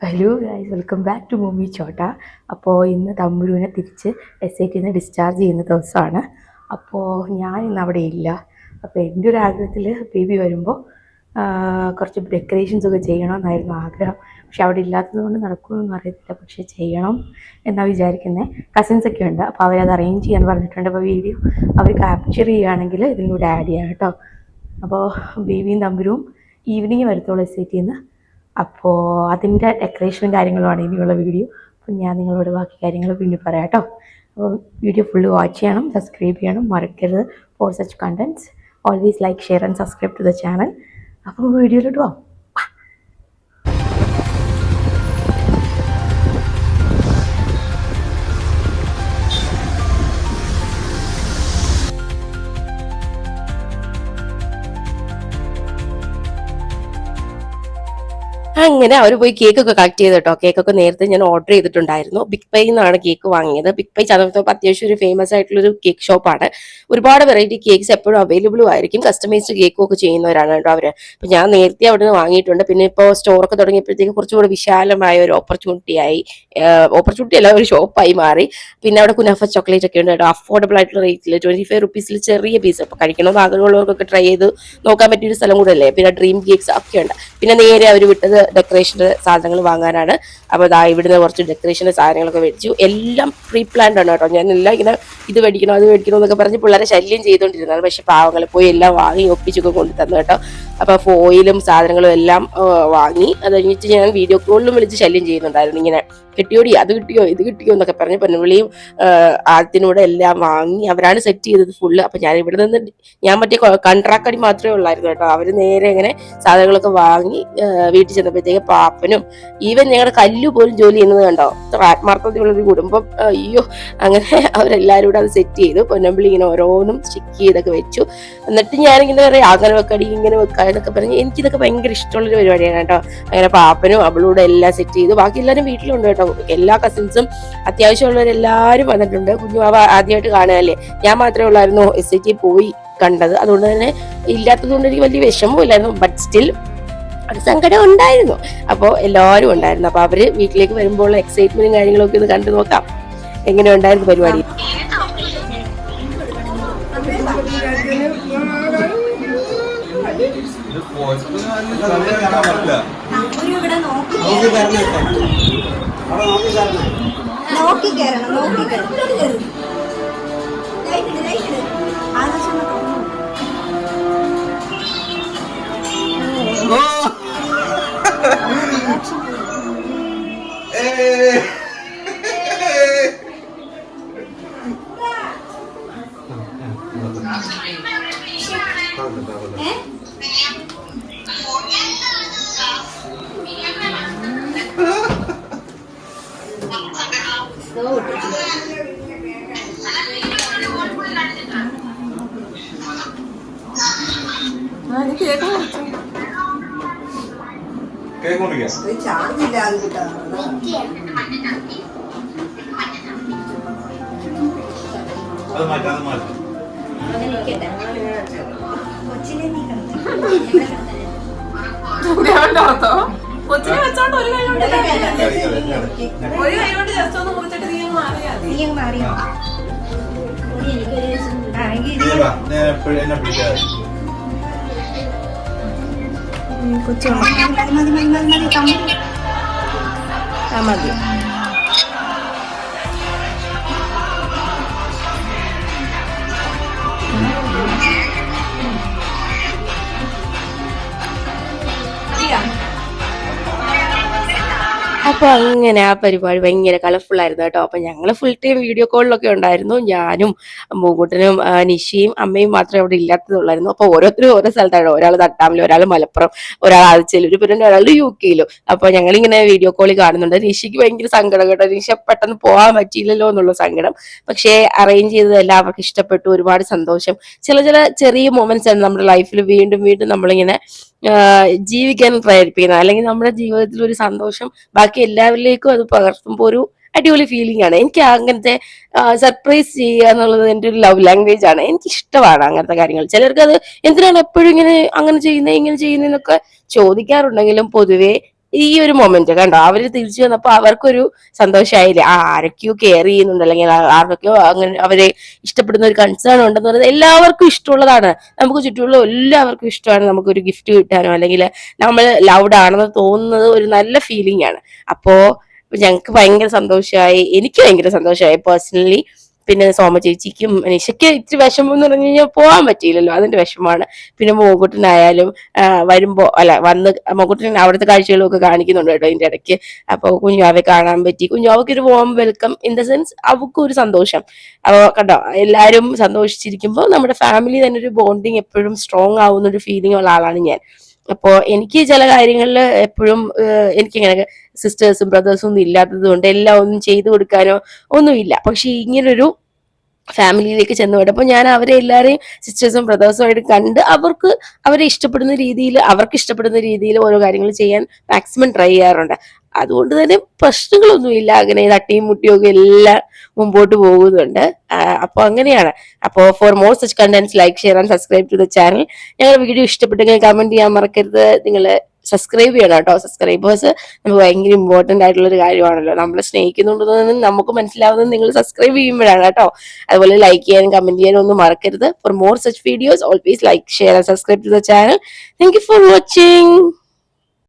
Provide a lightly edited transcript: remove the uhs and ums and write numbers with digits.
Hello guys, welcome back to മൂമി ചോട്ട. അപ്പോൾ ഇന്ന് തമ്പുരുവിനെ തിരിച്ച് SITന്ന് ഡിസ്ചാർജ് ചെയ്യുന്ന ദിവസമാണ്. അപ്പോൾ ഞാൻ ഇന്ന് അവിടെ ഇല്ല. അപ്പോൾ എൻ്റെ ഒരു ആഗ്രഹത്തിൽ ബേബി വരുമ്പോൾ കുറച്ച് ഡെക്കറേഷൻസ് ഒക്കെ ചെയ്യണമെന്നായിരുന്നു ആഗ്രഹം. പക്ഷെ അവിടെ ഇല്ലാത്തത് കൊണ്ട് നടക്കുമെന്നൊന്നും അറിയത്തില്ല. പക്ഷെ ചെയ്യണം എന്നാണ് വിചാരിക്കുന്നത്. കസിൻസൊക്കെ ഉണ്ട്, അപ്പോൾ അവരത് അറേഞ്ച് ചെയ്യാമെന്ന് പറഞ്ഞിട്ടുണ്ട്. അപ്പോൾ വീഡിയോ അവർ ക്യാപ്ചർ ചെയ്യുകയാണെങ്കിൽ ഇതിലൂടെ ആഡ് ചെയ്യാം കേട്ടോ. അപ്പോൾ ബേബിയും തമ്പുരും ഈവനിങ് വരത്തുള്ളൂ SITന്ന്. അപ്പോൾ അതിൻ്റെ ഡെക്കറേഷനും കാര്യങ്ങളുമാണ് ഇനിയുള്ള വീഡിയോ. അപ്പോൾ ഞാൻ നിങ്ങളോട് ബാക്കി കാര്യങ്ങൾ പിന്നെ പറയാം കേട്ടോ. അപ്പോൾ വീഡിയോ ഫുള്ള് വാച്ച് ചെയ്യണം, സബ്സ്ക്രൈബ് ചെയ്യണം, മറക്കരുത്. For such contents always like, share and subscribe to the channel. അപ്പോൾ വീഡിയോയിലോട്ട് പോവാം. അങ്ങനെ അവർ പോയി കേക്കൊക്കെ കളക്ട് ചെയ്ത് കേട്ടോ. കേക്കൊക്കെ നേരത്തെ ഞാൻ ഓർഡർ ചെയ്തിട്ടുണ്ടായിരുന്നു. ബിഗ് പൈ എന്നാണ് കേക്ക് വാങ്ങിയത്. ബിഗ് പൈ ചതവത്തോപ്പ് അത്യാവശ്യം ഒരു ഫേമസ് ആയിട്ടുള്ളൊരു കേക്ക് ഷോപ്പാണ്. ഒരുപാട് വെറൈറ്റി കേക്ക്സ് എപ്പോഴും അവൈലബിളും ആയിരിക്കും. കസ്റ്റമൈസ്ഡ് കേക്കും ഒക്കെ ചെയ്യുന്നവരാണ് കേട്ടോ അവര്. അപ്പൊ ഞാൻ നേരത്തെ അവിടെ നിന്ന് വാങ്ങിയിട്ടുണ്ട്. പിന്നെ ഇപ്പോൾ സ്റ്റോറൊക്കെ തുടങ്ങിയപ്പോഴത്തേക്ക് കുറച്ചുകൂടി വിശാലമായ ഒരു ഓപ്പർച്യൂണിറ്റി അല്ല, ഒരു ഷോപ്പായി മാറി. പിന്നെ അവിടെ കുനാഫ ചോക്ലേറ്റ് ഒക്കെ ഉണ്ട് കേട്ടോ. അഫോർഡബിൾ ആയിട്ടുള്ള റേറ്റിൽ 25 റുപ്പീസിൽ ചെറിയ പീസ്. അപ്പൊ കഴിക്കണമെന്ന് ആഗ്രഹമുള്ളവർക്കൊക്കെ ട്രൈ ചെയ്ത് നോക്കാൻ പറ്റിയൊരു സ്ഥലം കൂടെ അല്ലേ. പിന്നെ ഡ്രീം കേക്ക്സ് ഒക്കെ ഉണ്ട്. പിന്നെ നേരെ അവർ വിട്ടത് ഡെക്കറേഷൻ്റെ സാധനങ്ങൾ വാങ്ങാനാണ്. അപ്പോൾ ഇവിടുന്ന് കുറച്ച് ഡെക്കറേഷൻ്റെ സാധനങ്ങളൊക്കെ മേടിച്ചു. എല്ലാം പ്രീ പ്ലാൻഡ് ആണ് കേട്ടോ. ഞാൻ എല്ലാം ഇങ്ങനെ ഇത് മേടിക്കണം അത് മേടിക്കണം എന്നൊക്കെ പറഞ്ഞ് പിള്ളേരെ ശല്യം ചെയ്തുകൊണ്ടിരുന്നത്. പക്ഷെ പാവങ്ങൾ പോയി എല്ലാം വാങ്ങി ഒപ്പിച്ചൊക്കെ കൊണ്ടു തന്നു കേട്ടോ. അപ്പോൾ ഫോയിലും സാധനങ്ങളും എല്ലാം വാങ്ങി. അത് കഴിഞ്ഞിട്ട് ഞാൻ വീഡിയോ കോളിലും വിളിച്ച് ശല്യം ചെയ്യുന്നുണ്ടായിരുന്നു. ഇങ്ങനെ കിട്ടിയോടി, അത് കിട്ടിയോ, ഇത് കിട്ടിയോ എന്നൊക്കെ പറഞ്ഞ് പൊന്നുവിളിയും ആദ്യത്തിനൂടെ എല്ലാം വാങ്ങി. അവരാണ് സെറ്റ് ചെയ്തത് ഫുള്ള്. അപ്പം ഞാൻ ഇവിടെ നിന്ന് ഞാൻ മറ്റേ കൺട്രാക്ടടി മാത്രമേ ഉള്ളായിരുന്നു കേട്ടോ. അവർ നേരെ ഇങ്ങനെ സാധനങ്ങളൊക്കെ വാങ്ങി വീട്ടിൽ ചെന്നപ്പോഴത്തേക്ക് പാപ്പനും ഈവൻ ഞങ്ങളുടെ കല്ലു പോലും ജോലി ചെയ്യുന്നത് കണ്ടോ. അത്ര ആത്മാർത്ഥതയുള്ളൊരു കുടുംബം. അയ്യോ, അങ്ങനെ അവരെല്ലാവരും കൂടെ അത് സെറ്റ് ചെയ്തു. പൊന്നമ്പിളി ഇങ്ങനെ ഓരോന്നും സ്റ്റിക്ക് ചെയ്തൊക്കെ വെച്ചു. എന്നിട്ട് ഞാനിങ്ങനെ പറയാം അങ്ങനെ വെക്കടി ഇങ്ങനെ വെക്കുക എന്നൊക്കെ പറഞ്ഞ് എനിക്കിതൊക്കെ ഭയങ്കര ഇഷ്ടമുള്ളൊരു പരിപാടിയാണ് കേട്ടോ. അങ്ങനെ പാപ്പനും അവളൂടെ എല്ലാം സെറ്റ് ചെയ്തു. ബാക്കി എല്ലാവരും വീട്ടിലുണ്ട് കേട്ടോ. എല്ലാ കസിൻസും അത്യാവശ്യമുള്ളവരെല്ലാവരും വന്നിട്ടുണ്ട്. കുഞ്ഞുമാവ ആദ്യമായിട്ട് കാണുകയല്ലേ. ഞാൻ മാത്രമേ ഉള്ളായിരുന്നു SIT പോയി കണ്ടത്. അതുകൊണ്ട് തന്നെ ഇല്ലാത്തത് കൊണ്ട് എനിക്ക് വലിയ വിഷമവും ഇല്ലായിരുന്നു. ബട്ട് സ്റ്റിൽ ഒരു സങ്കടം ഉണ്ടായിരുന്നു. അപ്പോൾ എല്ലാവരും ഉണ്ടായിരുന്നു. അപ്പോൾ അവര് വീട്ടിലേക്ക് വരുമ്പോൾ എക്സൈറ്റ്മെന്റും കാര്യങ്ങളൊക്കെ ഒന്ന് കണ്ടു നോക്കാം. എങ്ങനെ ഉണ്ടായിരുന്നു പരിപാടി. കൊച്ചിനെ വെച്ചോണ്ട് ഒരു കൈ കൊണ്ട് ജസ്റ്റ് ഒന്ന് മുറിച്ചിട്ട് നീ മാറിയാ കൊച്ചു മതി. അപ്പൊ അങ്ങനെ ആ പരിപാടി ഭയങ്കര കളർഫുൾ ആയിരുന്നു കേട്ടോ. അപ്പൊ ഞങ്ങള് ഫുൾ ടൈം വീഡിയോ കോളിലൊക്കെ ഉണ്ടായിരുന്നു. ഞാനും മൂക്കുട്ടനും നിഷിയും അമ്മയും മാത്രമേ അവിടെ ഇല്ലാത്തതുള്ളായിരുന്നു. അപ്പൊ ഓരോരുത്തരും ഓരോ സ്ഥലത്താണ്. ഒരാൾ തട്ടാമിലും, ഒരാൾ മലപ്പുറം, ഒരാൾ ആഴ്ചയിലും, പിന്നെ ഒരാൾ UK-യിലും. അപ്പൊ ഞങ്ങളിങ്ങനെ വീഡിയോ കോളിൽ കാണുന്നുണ്ട്. നിഷിക്ക് ഭയങ്കര സങ്കടം കേട്ടോ. നിഷ പെട്ടെന്ന് പോകാൻ പറ്റിയില്ലല്ലോ എന്നുള്ള സങ്കടം. പക്ഷേ അറേഞ്ച് ചെയ്തത് എല്ലാവർക്കും ഇഷ്ടപ്പെട്ടു. ഒരുപാട് സന്തോഷം. ചില ചെറിയ മൊമെന്റ്സ് ആണ് നമ്മുടെ ലൈഫിൽ വീണ്ടും വീണ്ടും നമ്മളിങ്ങനെ ജീവിക്കാൻ പ്രേരിപ്പിക്കുന്നത്. അല്ലെങ്കിൽ നമ്മുടെ ജീവിതത്തിൽ ഒരു സന്തോഷം ബാക്കി എല്ലാവരിലേക്കും അത് പകർത്തുമ്പോൾ ഒരു അടിപൊളി ഫീലിംഗ് ആണ്. എനിക്ക് അങ്ങനത്തെ സർപ്രൈസ് ചെയ്യുക എന്നുള്ളത് എൻ്റെ ഒരു ലവ് ലാംഗ്വേജ് ആണ്. എനിക്ക് ഇഷ്ടമാണ് അങ്ങനത്തെ കാര്യങ്ങൾ. ചിലർക്ക് അത് എന്തിനാണ് എപ്പോഴും ഇങ്ങനെ അങ്ങനെ ചെയ്യുന്നത് ഇങ്ങനെ ചെയ്യുന്നതെന്നൊക്കെ ചോദിക്കാറുണ്ടെങ്കിലും പൊതുവെ ഈ ഒരു മൊമെന്റ് കണ്ടോ, അവര് തിരിച്ചു വന്നപ്പോ അവർക്കൊരു സന്തോഷമായില്ലേ, ആരൊക്കെയോ കെയർ ചെയ്യുന്നുണ്ട്, അല്ലെങ്കിൽ ആർക്കൊക്കെയോ അങ്ങനെ അവരെ ഇഷ്ടപ്പെടുന്ന ഒരു കൺസേൺ ഉണ്ടെന്ന് പറയുന്നത് എല്ലാവർക്കും ഇഷ്ടമുള്ളതാണ്. നമുക്ക് ചുറ്റുമുള്ള എല്ലാവർക്കും ഇഷ്ടമാണ് നമുക്കൊരു ഗിഫ്റ്റ് കിട്ടാനോ അല്ലെങ്കിൽ നമ്മൾ ലൗഡ് ആണെന്ന് തോന്നുന്നത് ഒരു നല്ല ഫീലിംഗ് ആണ്. അപ്പോ ഞങ്ങൾക്ക് ഭയങ്കര സന്തോഷമായി, എനിക്ക് ഭയങ്കര സന്തോഷമായി പേഴ്സണലി. പിന്നെ സോമ ചേച്ചിക്കും നിഷയ്ക്ക് ഇച്ചിരി വിഷമം എന്ന് പറഞ്ഞു കഴിഞ്ഞാൽ പോകാൻ പറ്റിയില്ലല്ലോ, അതിന്റെ വിഷമമാണ്. പിന്നെ മോകുട്ടനായാലും വരുമ്പോ വന്ന് മോകുട്ടൻ അവിടുത്തെ കാഴ്ചകളും ഒക്കെ കാണിക്കുന്നുണ്ട് കേട്ടോ ഇതിന്റെ ഇടയ്ക്ക്. അപ്പൊ കുഞ്ഞാവെ കാണാൻ പറ്റി, കുഞ്ഞാവയ്ക്ക് ഒരു warm welcome, in the sense അവക്കും ഒരു സന്തോഷം. അപ്പൊ കണ്ടോ, എല്ലാരും സന്തോഷിച്ചിരിക്കുമ്പോൾ നമ്മുടെ ഫാമിലി തന്നെ ഒരു ബോണ്ടിങ് എപ്പോഴും സ്ട്രോങ് ആവുന്ന ഒരു ഫീലിംഗ് ഉള്ള ആളാണ് ഞാൻ. അപ്പോ എനിക്ക് ചില കാര്യങ്ങളിൽ എപ്പോഴും എനിക്കിങ്ങനെ സിസ്റ്റേഴ്സും ബ്രദേഴ്സും ഒന്നും ഇല്ലാത്തത് കൊണ്ട് എല്ലാം ഒന്നും ചെയ്തു കൊടുക്കാനോ ഒന്നുമില്ല. പക്ഷെ ഇങ്ങനൊരു ഫാമിലിയിലേക്ക് ചെന്ന് വിടുമ്പോൾ ഞാൻ അവരെ എല്ലാവരെയും സിസ്റ്റേഴ്സും ബ്രദേഴ്സും ആയിട്ട് കണ്ട് അവരെ ഇഷ്ടപ്പെടുന്ന രീതിയിൽ, അവർക്ക് ഇഷ്ടപ്പെടുന്ന രീതിയിൽ ഓരോ കാര്യങ്ങൾ ചെയ്യാൻ മാക്സിമം ട്രൈ ചെയ്യാറുണ്ട്. അതുകൊണ്ട് തന്നെ പ്രശ്നങ്ങളൊന്നുമില്ല, അങ്ങനെ തട്ടിയും മുട്ടിയും ഒക്കെ എല്ലാം മുമ്പോട്ട് പോകുന്നുണ്ട്. അപ്പൊ അങ്ങനെയാണ്. അപ്പോൾ for more such contents like share and subscribe to the channel. ഞങ്ങളുടെ വീഡിയോ ഇഷ്ടപ്പെട്ടെങ്കിൽ കമന്റ് ചെയ്യാൻ മറക്കരുത്. നിങ്ങൾ സബ്സ്ക്രൈബ് ചെയ്യണം കേട്ടോ. സബ്സ്ക്രൈബേഴ്സ് നമുക്ക് ഭയങ്കര ഇമ്പോർട്ടന്റ് ആയിട്ടുള്ള ഒരു കാര്യമാണല്ലോ. നമ്മളെ സ്നേഹിക്കുന്നുണ്ടെന്ന് നമുക്ക് മനസ്സിലാവുന്നത് നിങ്ങൾ സബ്സ്ക്രൈബ് ചെയ്യുമ്പോഴാണ് കേട്ടോ. അതുപോലെ ലൈക്ക് ചെയ്യാനും കമന്റ് ചെയ്യാനും ഒന്നും മറക്കരുത്. For more such videos always like share and subscribe to the channel. Thank you for watching.